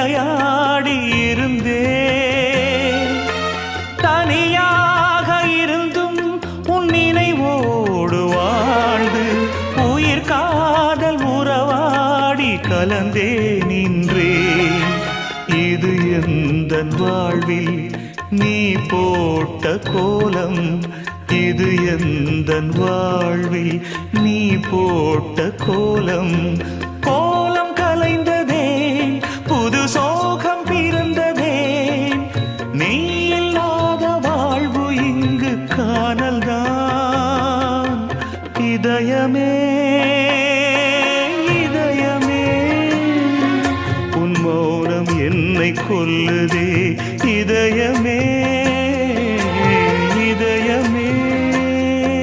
விளையாடி இருந்தேன். தனியாக இருந்தும் உன் நினைவோடு வாழ்ந்து உயிர் காதல் உறவாடி கலந்தே நின்றேன். இது எந்தன் வாழ்வில் நீ போட்ட கோலம், இது எந்தன் வாழ்வில் நீ போட்ட கோலம். கோலம் கலைந்ததே, புது சோகம் பிறந்ததே, நீ இல்லாத வாழ்வு இங்கு காணல்தான். இதயமே இதயமே உன் மௌனம் என்னை கொல்லுதே. இதயமே